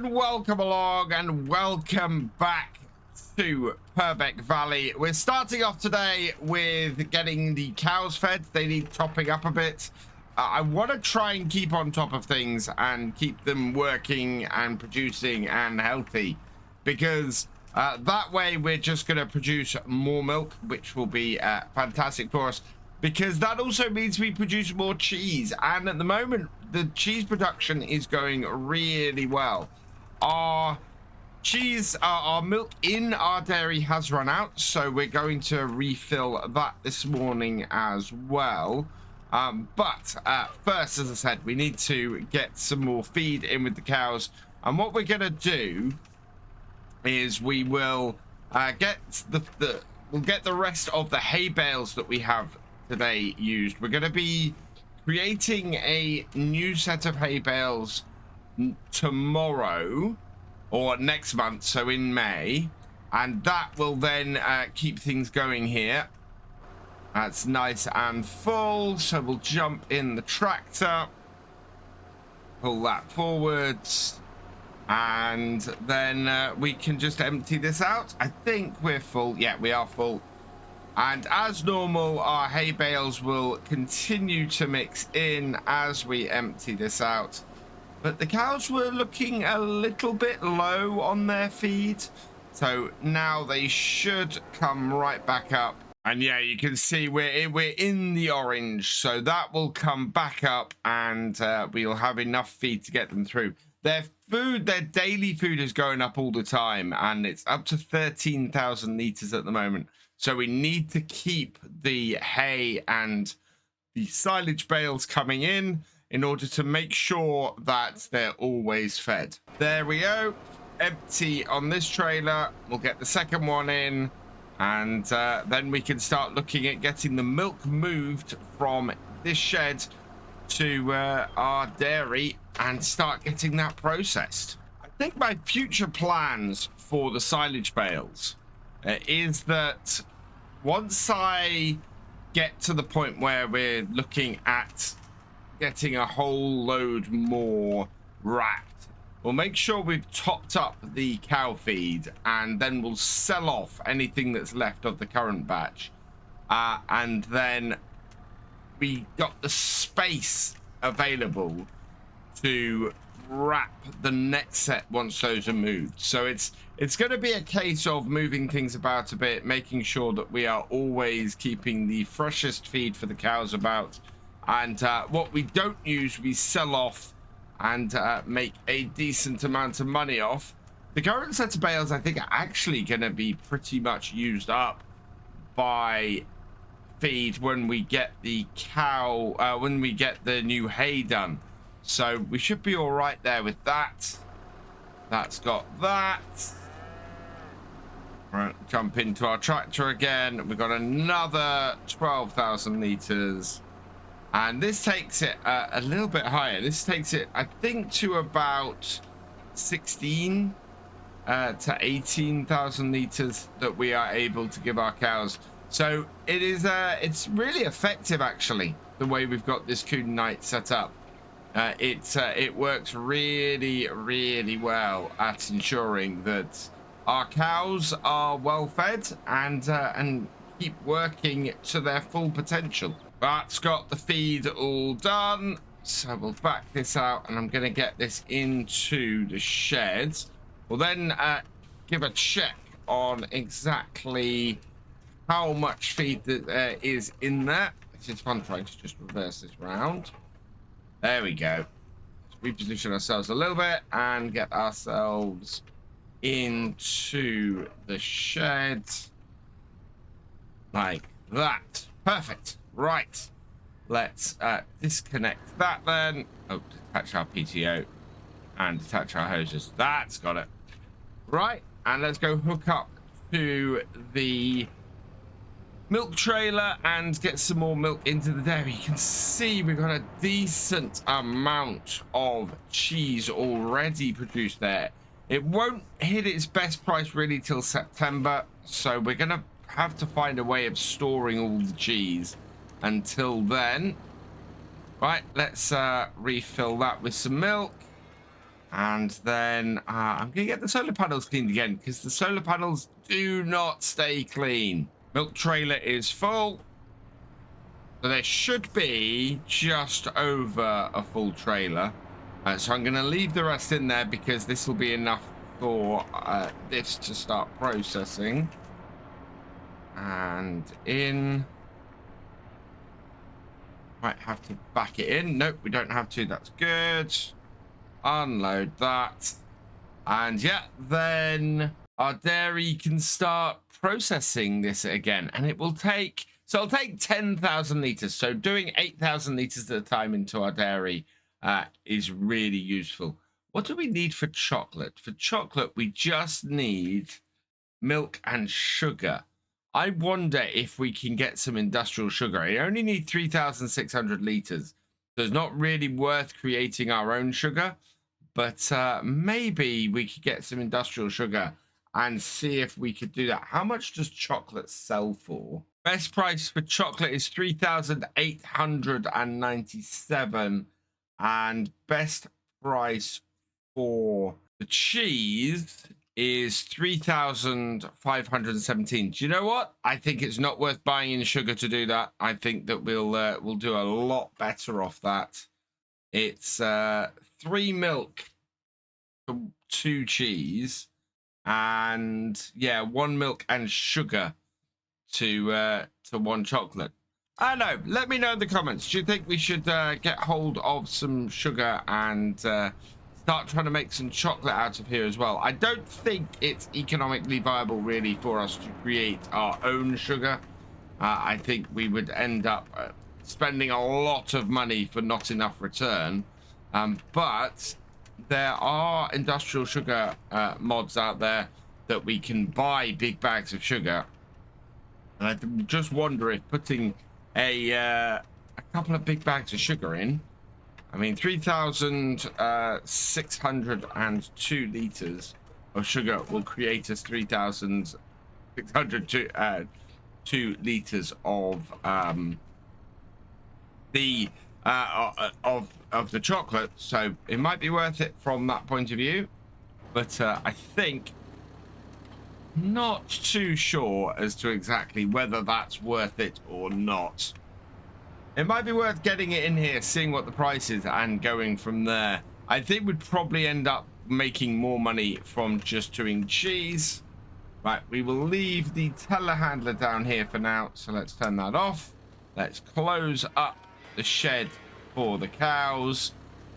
and welcome along and welcome back to Purbeck Valley. We're starting off today with getting the cows fed. They need topping up a bit. I want to try and keep on top of things and keep them working and producing and healthy, because that way we're just going to produce more milk, which will be fantastic for us, because that also means we produce more cheese. And at the moment, the cheese production is going really well. Our cheese, our milk in our dairy has run out, so we're going to refill that this morning as well. But first, as I said, we need to get some more feed in with the cows. And what we're going to do is we will get we'll get the rest of the hay bales that we have today used. We're going to be creating a new set of hay bales tomorrow or next month, so in May, and that will then keep things going here. That's nice and full, so we'll jump in the tractor, pull that forwards, and then we can just empty this out. I think we're full. Yeah, we are full. And as normal, our hay bales will continue to mix in as we empty this out. But the cows were looking a little bit low on their feed, so now they should come right back up. And yeah, you can see we're in the orange, so that will come back up, and we'll have enough feed to get them through. Their food, their daily food is going up all the time, and it's up to 13,000 liters at the moment. So we need to keep the hay and the silage bales coming in order to make sure that they're always fed. There we go. Empty on this trailer. We'll get the second one in, and then we can start looking at getting the milk moved from this shed to our dairy and start getting that processed. I think my future plans for the silage bales is that once I get to the point where we're looking at getting a whole load more wrapped, we'll make sure we've topped up the cow feed, and then we'll sell off anything that's left of the current batch, and then we got the space available to wrap the next set once those are moved. So it's going to be a case of moving things about a bit, making sure that we are always keeping the freshest feed for the cows about, and what we don't use we sell off and make a decent amount of money off. The current set of bales I think are actually going to be pretty much used up by feed when we get the when we get the new hay done, so we should be all right there with that. That's got that. Right, jump into our tractor again. We've got another 12,000 liters, and this takes it a little bit higher. This takes it, I think, to about 16 to 18,000 liters that we are able to give our cows. So it is it's really effective, actually, the way we've got this coon night set up. It works really, really well at ensuring that our cows are well fed and keep working to their full potential. That's got the feed all done, so we'll back this out, and I'm going to get this into the shed. We'll then give a check on exactly how much feed that is in there. It's fun trying to just reverse this round. There we go. Let's reposition ourselves a little bit and get ourselves into the shed like that. Perfect. Right, let's disconnect that then. Oh, detach our PTO and detach our hoses. That's got it. Right, and let's go hook up to the milk trailer and get some more milk into the dairy. You can see we've got a decent amount of cheese already produced there. It won't hit its best price really till September, so we're gonna have to find a way of storing all the cheese until then. Right, let's refill that with some milk, And then I'm going to get the solar panels cleaned again because the solar panels do not stay clean. Milk trailer is full. So there should be just over a full trailer. So I'm going to leave the rest in there because this will be enough for this to start processing. And in. Might have to back it in. Nope, we don't have to. That's good. Unload that. And yeah, then our dairy can start processing this again. And it will take, so it'll take 10,000 litres. So doing 8,000 litres at a time into our dairy is really useful. What do we need for chocolate? For chocolate, we just need milk and sugar. I wonder if we can get some industrial sugar. I only need 3,600 litres. So it's not really worth creating our own sugar. But maybe we could get some industrial sugar and see if we could do that. How much does chocolate sell for? Best price for chocolate is 3,897. And best price for the cheese is 3,517. Do you know what? I think it's not worth buying in sugar to do that. I think that we'll do a lot better off that. It's 3 milk for 2 cheese, and yeah, 1 milk and sugar to 1 chocolate. I don't know. Let me know in the comments. Do you think we should get hold of some sugar and start trying to make some chocolate out of here as well? I don't think it's economically viable really for us to create our own sugar. I think we would end up spending a lot of money for not enough return. But there are industrial sugar mods out there that we can buy big bags of sugar. And I just wonder if putting a couple of big bags of sugar in, I mean, 3,602 litres of sugar will create us 3,602 litres of the chocolate. So it might be worth it from that point of view, but I think not too sure as to exactly whether that's worth it or not. It might be worth getting it in here, seeing what the price is, and going from there. I think we'd probably end up making more money from just doing cheese. Right, we will leave the telehandler down here for now, so let's turn that off. Let's close up the shed for the cows,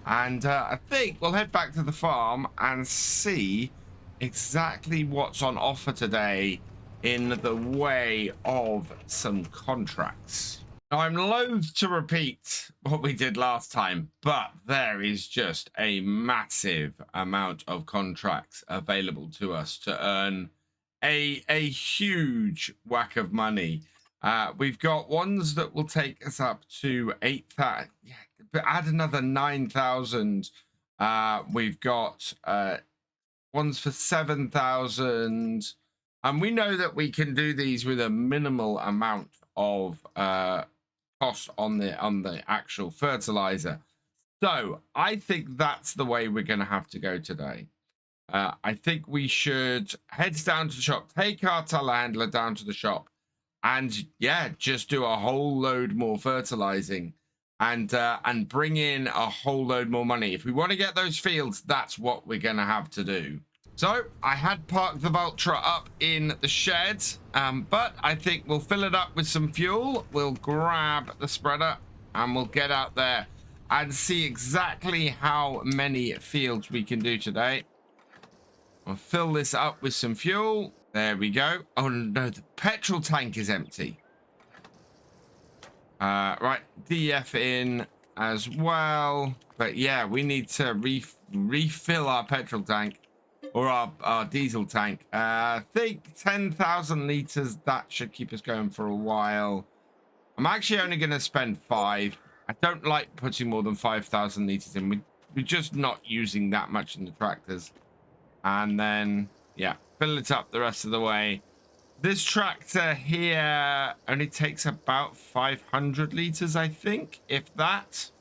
and I think we'll head back to the farm and see exactly what's on offer today in the way of some contracts. Now, I'm loath to repeat what we did last time, but there is just a massive amount of contracts available to us to earn a huge whack of money. We've got ones that will take us up to 8,000. Yeah, but add another 9,000. We've got ones for 7,000, and we know that we can do these with a minimal amount of cost on the actual fertilizer. So I think that's the way we're going to have to go today. I think we should head down to the shop, take our telehandler down to the shop, and yeah, just do a whole load more fertilizing and bring in a whole load more money. If we want to get those fields, that's what we're going to have to do. So I had parked the Valtra up in the shed, but I think we'll fill it up with some fuel. We'll grab the spreader and we'll get out there and see exactly how many fields we can do today. We'll fill this up with some fuel. There we go. Oh no, the petrol tank is empty. Right, DF in as well. But yeah, we need to refill our petrol tank, or our diesel tank. I think 10,000 litres, that should keep us going for a while. I'm actually only going to spend 5. I don't like putting more than 5,000 litres in. We're just not using that much in the tractors. And then, yeah, fill it up the rest of the way. This tractor here only takes about 500 litres, I think, if that.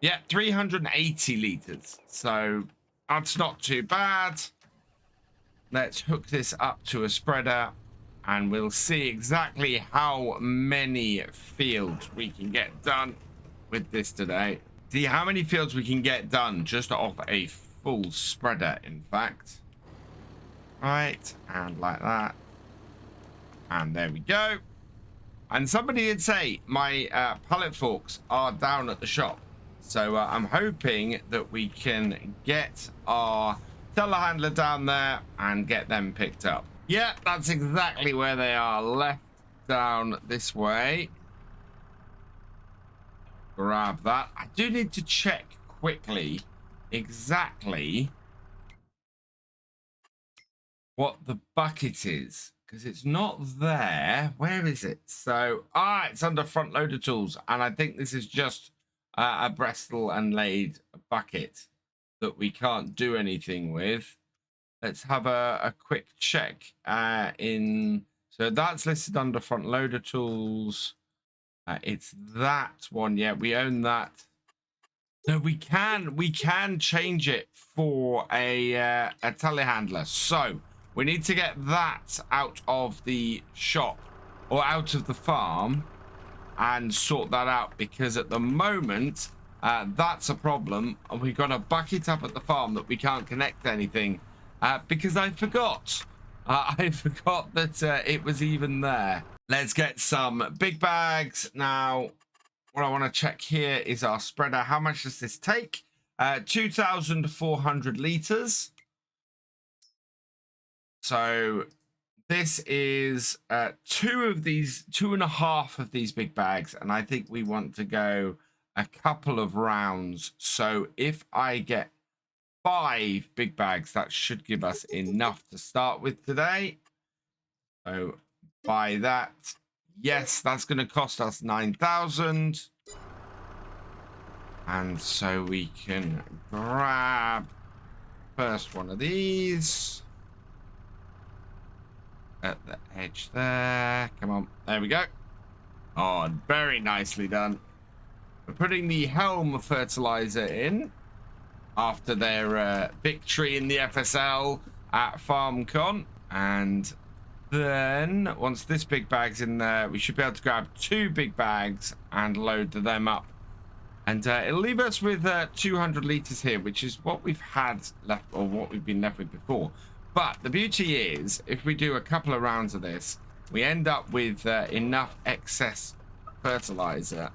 Yeah, 380 liters. So that's not too bad. Let's hook this up to a spreader and we'll see exactly how many fields we can get done with this today. See how many fields we can get done just off a full spreader, in fact. Right, and like that. And there we go. And somebody did say my pallet forks are down at the shop. So I'm hoping that we can get our telehandler down there and get them picked up. Yeah, that's exactly where they are, left down this way. Grab that. I do need to check quickly exactly what the bucket is, because it's not there. Where is it? So, it's under front loader tools, and I think this is just a Bristol and laid bucket that we can't do anything with. Let's have a quick check so that's listed under front loader tools. It's that one. Yeah, we own that. No, we can change it for a telehandler. So we need to get that out of the shop or out of the farm and sort that out, because at the moment that's a problem, and we've got a bucket up at the farm that we can't connect to anything because I forgot. I forgot that it was even there. Let's get some big bags now. What I want to check here is our spreader. How much does this take? 2,400 liters. So this is 2.5 of these big bags, and I think we want to go a couple of rounds. So if I get 5 big bags, that should give us enough to start with today. So buy that. Yes, that's going to cost us 9,000. And so we can grab first one of these at the edge there. Come on, there we go. Oh, very nicely done. We're putting the Helm fertilizer in after their victory in the FSL at FarmCon. And then once this big bag's in there, we should be able to grab 2 big bags and load them up. And it'll leave us with 200 liters here, which is what we've had left, or what we've been left with before. But the beauty is, if we do a couple of rounds of this, we end up with enough excess fertilizer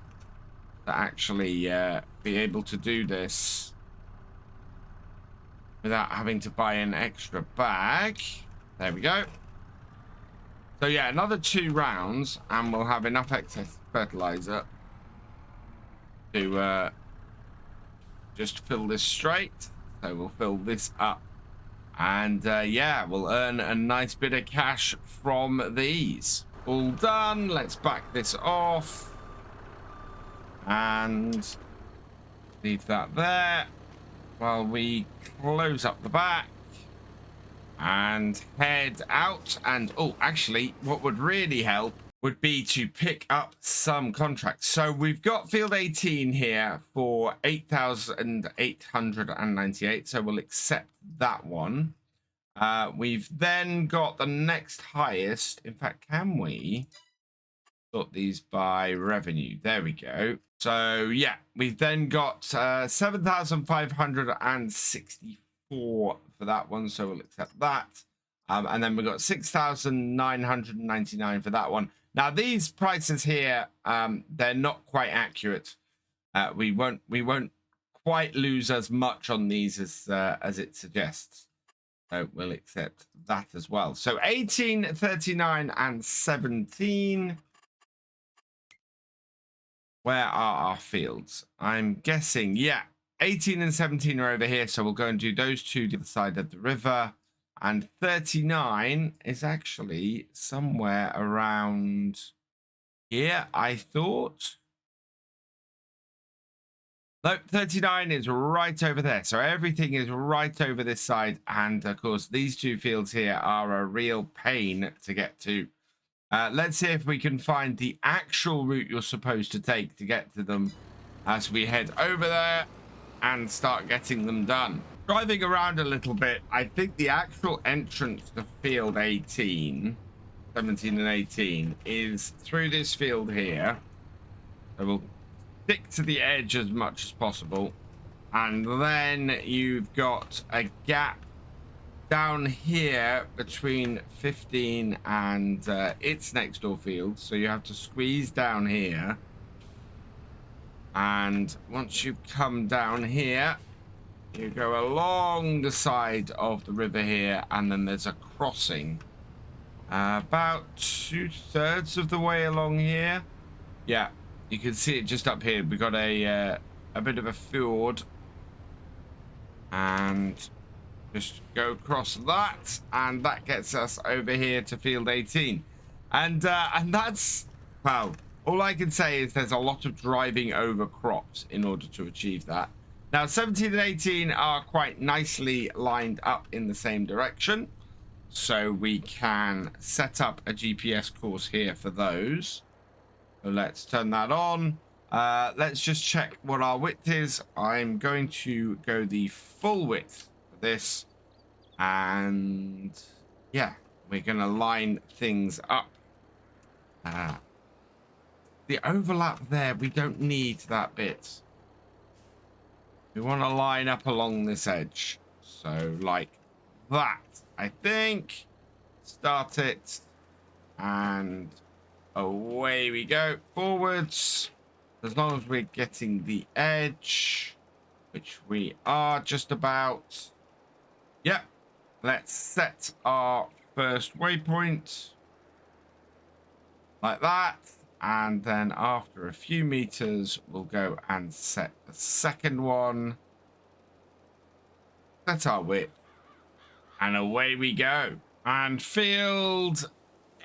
to actually be able to do this without having to buy an extra bag. There we go. So yeah, another 2 rounds and we'll have enough excess fertilizer to just fill this straight. So we'll fill this up, and yeah, we'll earn a nice bit of cash from these. All done. Let's back this off and leave that there while we close up the back and head out. And oh, actually, what would really help would be to pick up some contracts. So we've got field 18 here for 8,898. So we'll accept that one. We've then got the next highest. In fact, can we sort these by revenue? There we go. So yeah, we've then got 7,564 for that one. So we'll accept that. And then we've got 6,999 for that one. Now these prices here, they're not quite accurate. We won't quite lose as much on these as it suggests. So we'll accept that as well. So 18, 39, and 17. Where are our fields? I'm guessing, yeah, 18 and 17 are over here. So we'll go and do those 2 to the side of the river. And 39 is actually somewhere around here, I thought. Nope, 39 is right over there. So everything is right over this side. And of course, these 2 fields here are a real pain to get to. Let's see if we can find the actual route you're supposed to take to get to them as we head over there and start getting them done. Driving around a little bit, I think the actual entrance to field 18, 17 and 18 is through this field here. So we'll stick to the edge as much as possible. And then you've got a gap down here between 15 and its next door field. So you have to squeeze down here. And once you come down here, you go along the side of the river here, and then there's a crossing about 2/3 of the way along here. Yeah, you can see it just up here. We've got a bit of a fjord, and just go across that, and that gets us over here to field 18. And that's, well, all I can say is there's a lot of driving over crops in order to achieve that. Now, 17 and 18 are quite nicely lined up in the same direction, so we can set up a GPS course here for those. So let's turn that on. Let's just check what our width is. I'm going to go the full width for this, and yeah, we're going to line things up. The overlap there, we don't need that bit. We want to line up along this edge. So like that, I think. Start it. And away we go. Forwards. As long as we're getting the edge, which we are just about. Yep. Let's set our first waypoint. Like that. And then after a few meters, we'll go and set the second one. Set our width. And away we go. And field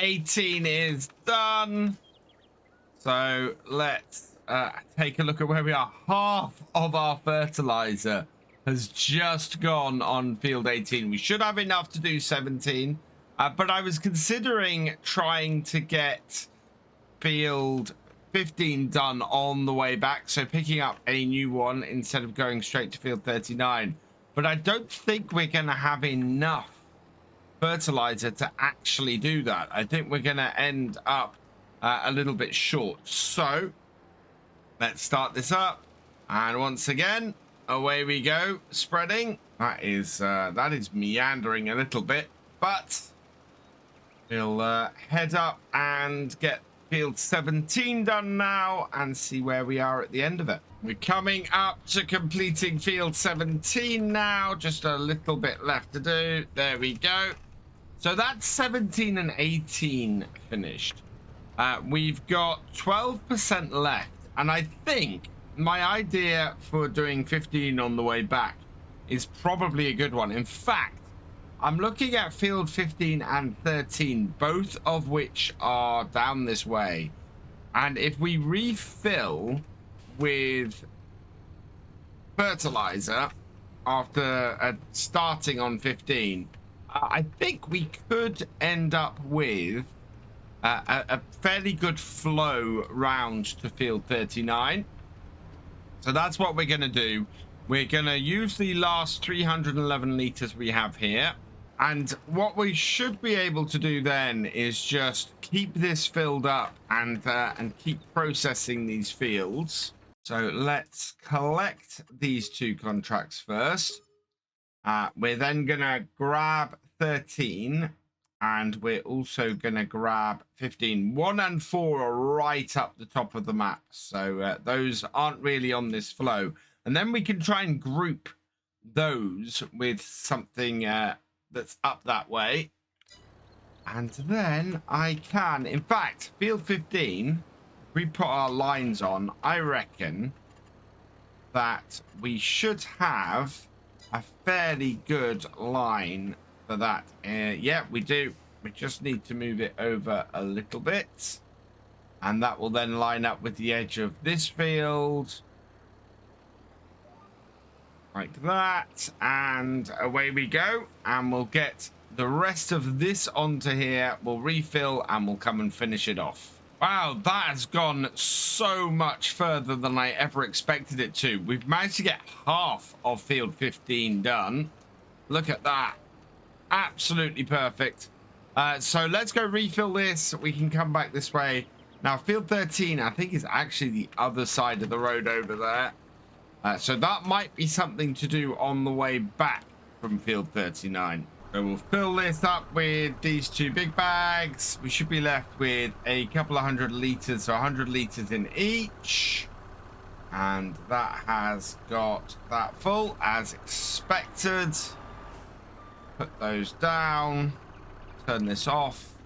18 is done. So let's take a look at where we are. Half of our fertilizer has just gone on field 18. We should have enough to do 17. But I was considering trying to get field 15 done on the way back, so picking up a new one instead of going straight to field 39. But I don't think we're going to have enough fertilizer to actually do that. I think we're going to end up a little bit short. So let's start this up, and once again, away we go, spreading. That is meandering a little bit, but we'll head up and get field 17 done now and see where we are at the end of it. We're coming up to completing field 17 now. Just a little bit left to do. There we go. So that's 17 and 18 finished. We've got 12% left. And I think my idea for doing 15 on the way back is probably a good one. In fact, I'm looking at field 15 and 13, both of which are down this way. And if we refill with fertilizer after starting on 15, I think we could end up with a fairly good flow round to field 39. So that's what we're going to do. We're going to use the last 311 liters we have here. And what we should be able to do then is just keep this filled up and keep processing these fields. So let's collect these two contracts first. We're then going to grab 13, and we're also going to grab 15. 1 and 4 are right up the top of the map, so those aren't really on this flow. And then we can try and group those with something that's up that way. And then I can, in fact, field 15, we put our lines on, I reckon that we should have a fairly good line for that. Yeah, we do. We just need to move it over a little bit, and that will then line up with the edge of this field like that, and away we go. And we'll get the rest of this onto here, we'll refill, and we'll come and finish it off. Wow, that has gone so much further than I ever expected it to. We've managed to get half of field 15 done. Look at that. Absolutely perfect. So let's go refill this. We can come back this way. Now, field 13, I think, is actually the other side of the road over there. So that might be something to do on the way back from field 39. So we'll fill this up with these 2 big bags. We should be left with a couple of 100 liters, so 100 liters in each. And that has got that full as expected. Put those down. Turn this off.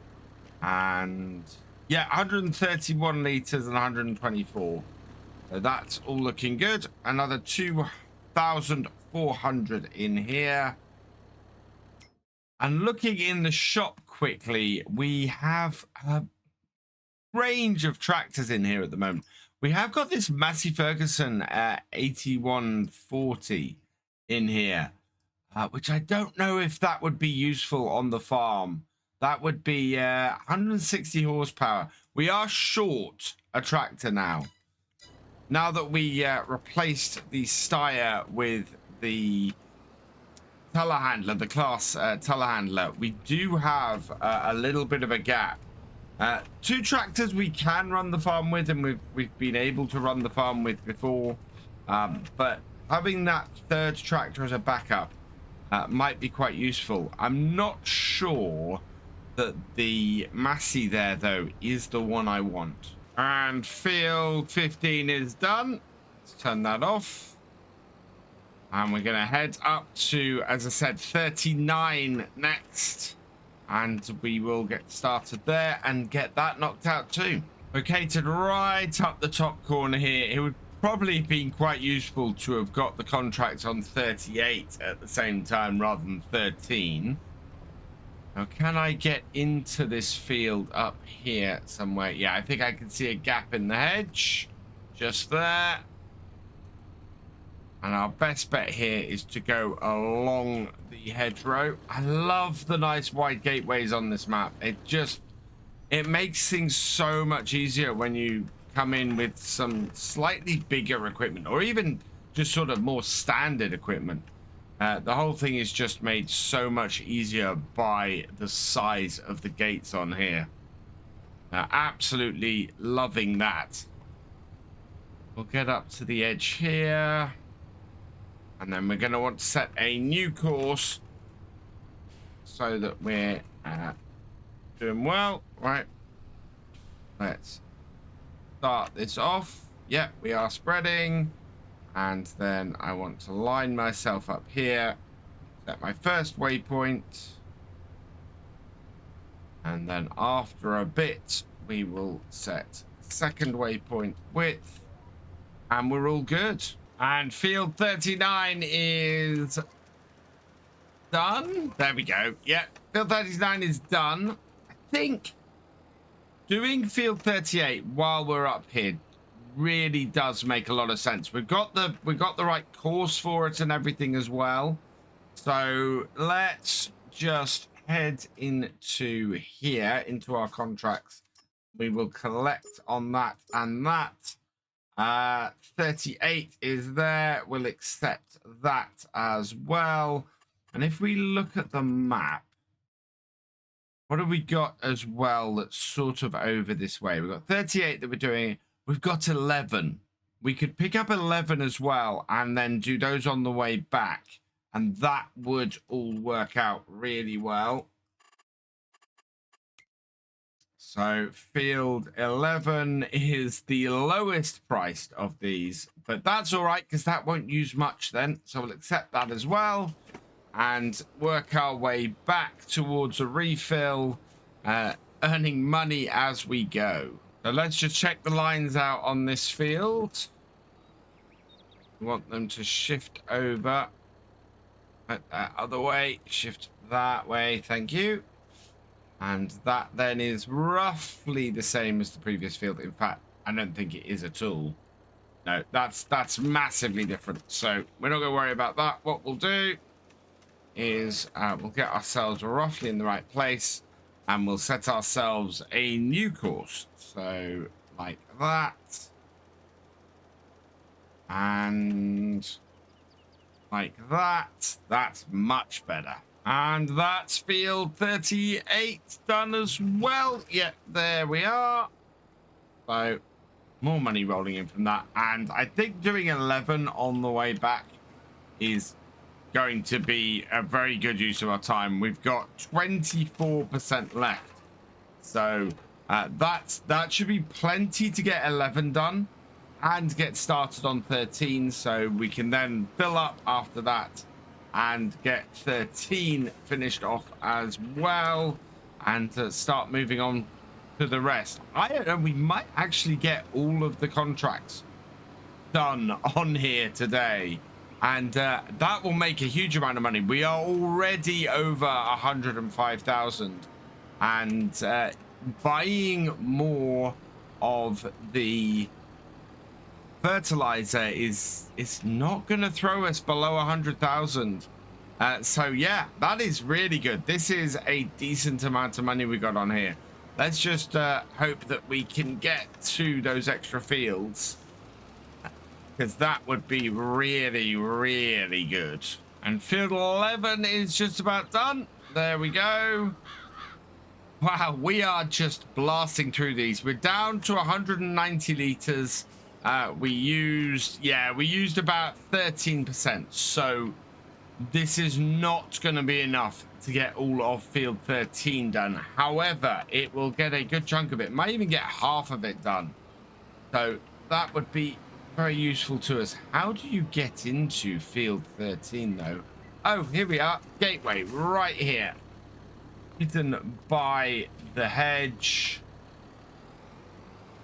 And yeah, 131 liters and 124. So that's all looking good. Another 2,400 in here. And looking in the shop quickly, we have a range of tractors in here at the moment. We have got this Massey Ferguson 8140 in here, which I don't know if that would be useful on the farm. That would be 160 horsepower. We are short a tractor now. Now that we replaced the Steyr with the telehandler, the class telehandler, we do have a little bit of a gap. 2 tractors we can run the farm with, and we've been able to run the farm with before, but having that 3rd tractor as a backup might be quite useful. I'm not sure that the Massey there though is the one I want. And field 15 is done. Let's turn that off. And we're going to head up to, as I said, 39 next. And we will get started there and get that knocked out too. Located right up the top corner here. It would probably have been quite useful to have got the contract on 38 at the same time rather than 13. Now, can I get into this field up here somewhere? Yeah, I think I can see a gap in the hedge. Just there. And our best bet here is to go along the hedgerow. I love the nice wide gateways on this map. It makes things so much easier when you come in with some slightly bigger equipment, or even just sort of more standard equipment. The whole thing is just made so much easier by the size of the gates on here. Absolutely loving that. We'll get up to the edge here. And then we're going to want to set a new course so that we're doing well. Right. Let's start this off. Yep, we are spreading. And then I want to line myself up here. Set my first waypoint. And then after a bit, we will set second waypoint width. And we're all good. And field 39 is done. There we go. Yeah, field 39 is done. I think doing field 38 while we're up here really does make a lot of sense. We've got the right course for it and everything as well. So let's just head into here, into our contracts. We will collect on that and that. 38 is there. We'll accept that as well. And if we look at the map, what have we got as well that's sort of over this way? We've got 38 that we're doing. We've got 11. We could pick up 11 as well and then do those on the way back. And that would all work out really well. So field 11 is the lowest priced of these, but that's all right because that won't use much then. So we'll accept that as well and work our way back towards a refill, earning money as we go. So let's just check the lines out on this field. We want them to shift over. That other way, shift that way, thank you. And that then is roughly the same as the previous field. In fact, I don't think it is at all. No, that's massively different. So we're not going to worry about that. What we'll do is we'll get ourselves roughly in the right place. and we'll set ourselves a new course. So like that. And like that. That's much better. And that's field 38 done as well. Yeah, there we are. So more money rolling in from that. And I think doing 11 on the way back is going to be a very good use of our time. We've got 24% left. So that should be plenty to get 11 done and get started on 13. So we can then fill up after that and get 13 finished off as well, and to start moving on to the rest. I don't know, we might actually get all of the contracts done on here today, and that will make a huge amount of money. We are already over 105,000, and buying more of the fertilizer is not going to throw us below 100,000. So yeah, that is really good. This is a decent amount of money we got on here. Let's just hope that we can get to those extra fields, because that would be really, really good. And field 11 is just about done. There we go. Wow, we are just blasting through these. We're down to 190 liters. We used about 13%. So this is not going to be enough to get all of field 13 done. However, it will get a good chunk of it. Might even get half of it done. So that would be very useful to us. How do you get into field 13 though? Oh, here we are. Gateway right here. Hidden by the hedge.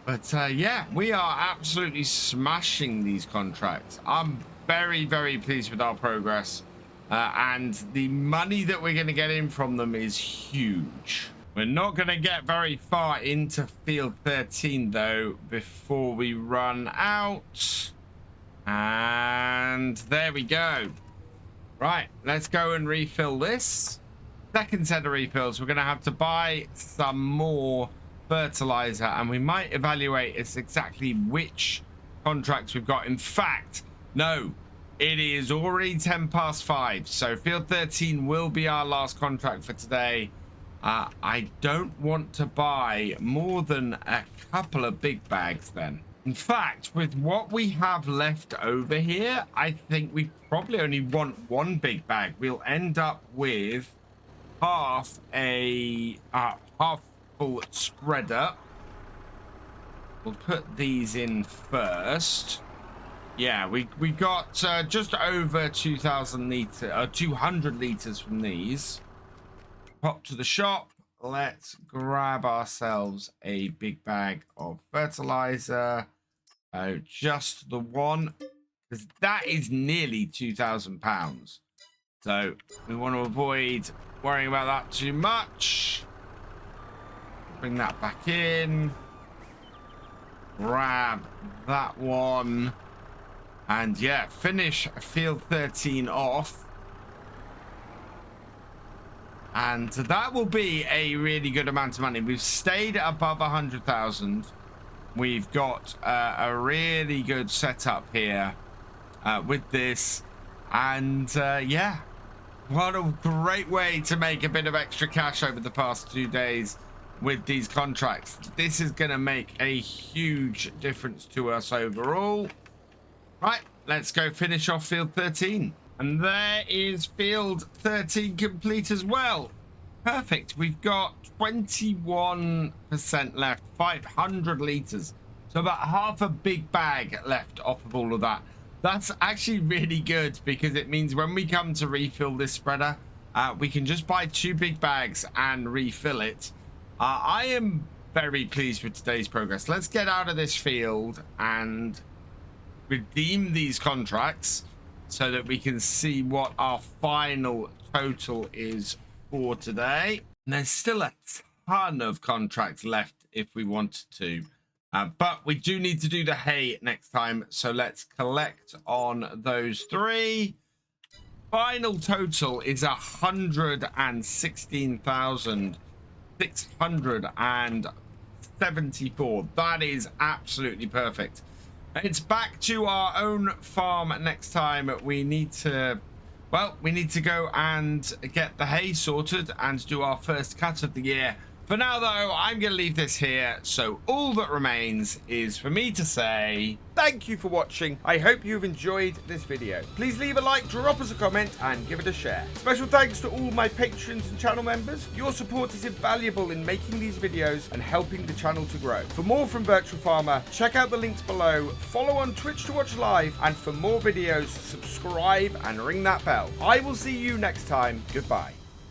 But yeah, we are absolutely smashing these contracts. I'm very, very pleased with our progress. And the money that we're going to get in from them is huge. We're not going to get very far into field 13, though, before we run out. And there we go. Right, let's go and refill this. Second set of refills. We're going to have to buy some more fertilizer, and we might evaluate as exactly which contracts we've got. In fact, no, it is already 10 past 5, so field 13 will be our last contract for today. I don't want to buy more than a couple of big bags then. In fact, with what we have left over here, I think we probably only want one big bag. We'll end up with half full spreader. We'll put these in first. Yeah, we got just over 200 liters from these. Pop to the shop. Let's grab ourselves a big bag of fertilizer. Just the one, because that is nearly 2,000 pounds. So we want to avoid worrying about that too much. Bring that back in. Grab that one. And yeah, finish field 13 off. And that will be a really good amount of money. We've stayed above 100,000. We've got a really good setup here with this. And yeah, what a great way to make a bit of extra cash over the past 2 days with these contracts. This is going to make a huge difference to us overall. Right, let's go finish off field 13. And there is field 13 complete as well. Perfect. We've got 21% left, 500 liters. So about half a big bag left off of all of that. That's actually really good, because it means when we come to refill this spreader, we can just buy 2 big bags and refill it. I am very pleased with today's progress. Let's get out of this field and redeem these contracts so that we can see what our final total is for today. And there's still a ton of contracts left if we wanted to, but we do need to do the hay next time, so let's collect on those 3. Final total is 116,000. 674. That is absolutely perfect. It's back to our own farm next time. We need to, well, we need to go and get the hay sorted and do our first cut of the year. For now, though, I'm going to leave this here. So all that remains is for me to say thank you for watching. I hope you've enjoyed this video. Please leave a like, drop us a comment, and give it a share. Special thanks to all my patrons and channel members. Your support is invaluable in making these videos and helping the channel to grow. For more from Virtual Farmer, check out the links below, follow on Twitch to watch live, and for more videos, subscribe and ring that bell. I will see you next time. Goodbye.